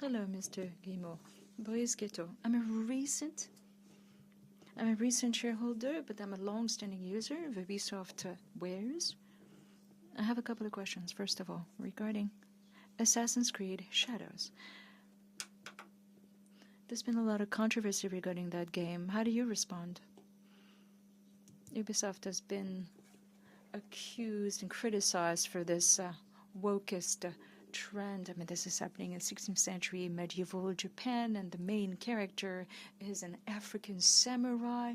Hello, Mr. Guillemot. Brice Guetto. I'm a recent shareholder, but I'm a long-standing user of Ubisoft wares. I have a couple of questions. First of all, regarding Assassin's Creed Shadows. There's been a lot of controversy regarding that game. How do you respond? Ubisoft has been accused and criticized for this wokest trend. I mean, this is happening in 16th century medieval Japan, and the main character is an African samurai.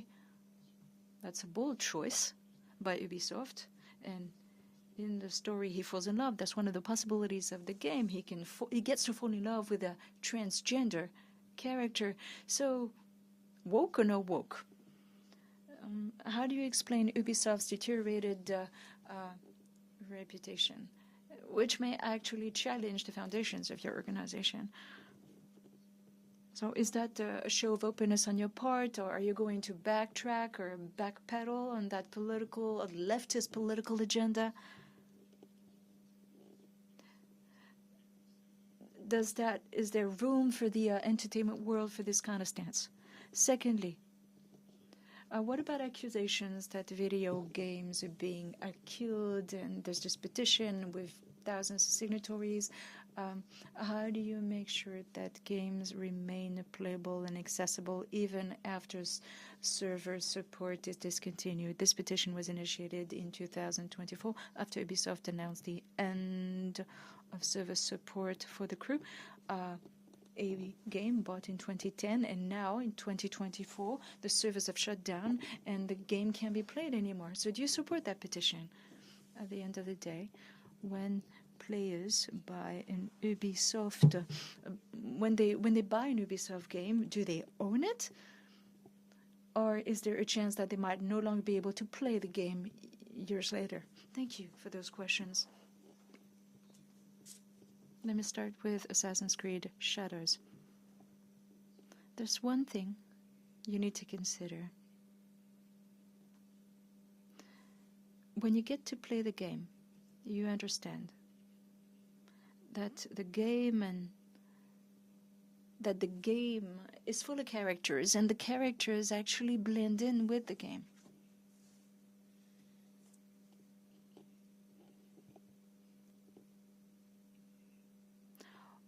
That's a bold choice by Ubisoft. And in the story, he falls in love. That's one of the possibilities of the game. He gets to fall in love with a transgender character. So, woke or no woke? How do you explain Ubisoft's deteriorated reputation, which may actually challenge the foundations of your organization? So is that a show of openness on your part, or are you going to backtrack or backpedal on that leftist political agenda? Is there room for the entertainment world for this kind of stance? Secondly, what about accusations that video games are being killed, and there's this petition with thousands of signatories? How do you make sure that games remain playable and accessible even after server support is discontinued? This petition was initiated in 2024 after Ubisoft announced the end of server support for The Crew, a game bought in 2010, and now in 2024 the servers have shut down and the game can't be played anymore. So do you support that petition? At the end of the day, when players buy an Ubisoft, when they buy an Ubisoft game, do they own it? Or is there a chance that they might no longer be able to play the game years later? Thank you for those questions. Let me start with Assassin's Creed Shadows. There's one thing you need to consider. When you get to play the game, you understand that the game is full of characters, and the characters actually blend in with the game.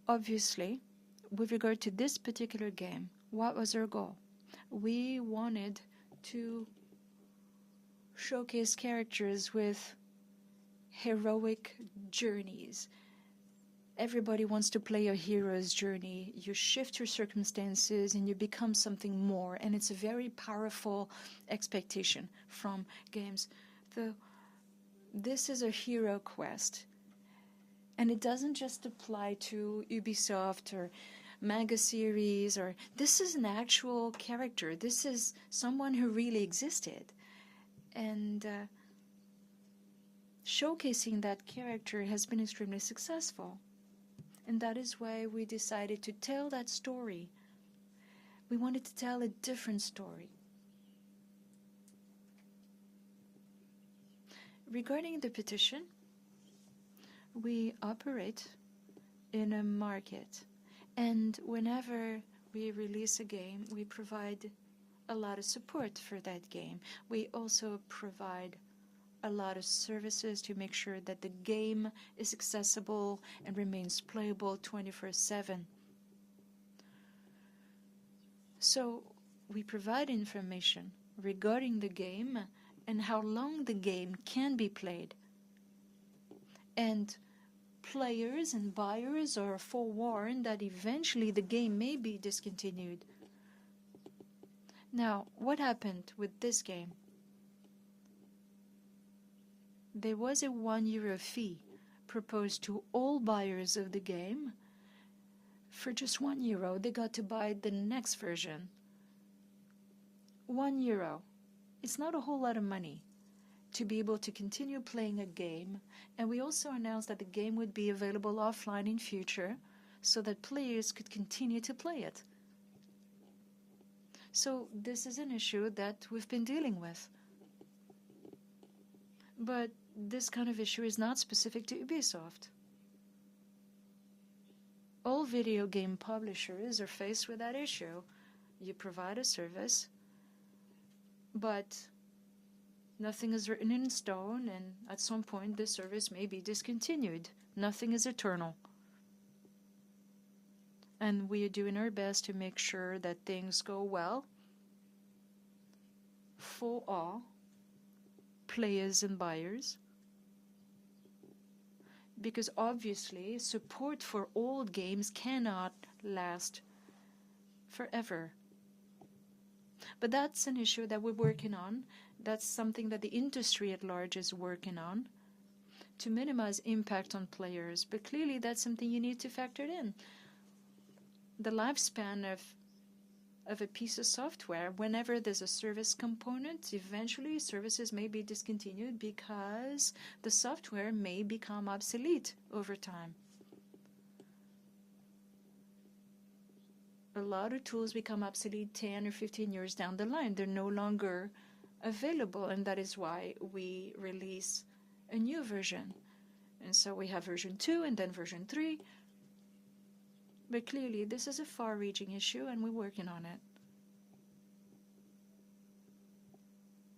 Obviously, with regard to this particular game, what was our goal? We wanted to showcase characters with heroic journeys. Everybody wants to play a hero's journey. You shift your circumstances and you become something more, and it's a very powerful expectation from games. This is a hero quest. And it doesn't just apply to Ubisoft or manga series, or this is an actual character. This is someone who really existed. And showcasing that character has been extremely successful. And that is why we decided to tell that story. We wanted to tell a different story. Regarding the petition, we operate in a market, and whenever we release a game, we provide a lot of support for that game. We also provide a lot of services to make sure that the game is accessible and remains playable 24/7. So we provide information regarding the game and how long the game can be played. And players and buyers are forewarned that eventually the game may be discontinued. Now, what happened with this game? There was a €1 fee proposed to all buyers of the game. For just €1, they got to buy the next version. €1. It's not a whole lot of money to be able to continue playing a game, and we also announced that the game would be available offline in future so that players could continue to play it. So this is an issue that we've been dealing with. But this kind of issue is not specific to Ubisoft. All video game publishers are faced with that issue. You provide a service, but nothing is written in stone, and at some point the service may be discontinued. Nothing is eternal. And we are doing our best to make sure that things go well for all players and buyers. Because obviously support for old games cannot last forever. But that's an issue that we're working on. That's something that the industry at large is working on to minimize impact on players. But clearly that's something you need to factor in. The lifespan of a piece of software, whenever there's a service component, eventually services may be discontinued because the software may become obsolete over time. A lot of tools become obsolete 10 or 15 years down the line. They're no longer available, and that is why we release a new version. And so we have version 2 and then version 3. But clearly, this is a far-reaching issue, and we're working on it.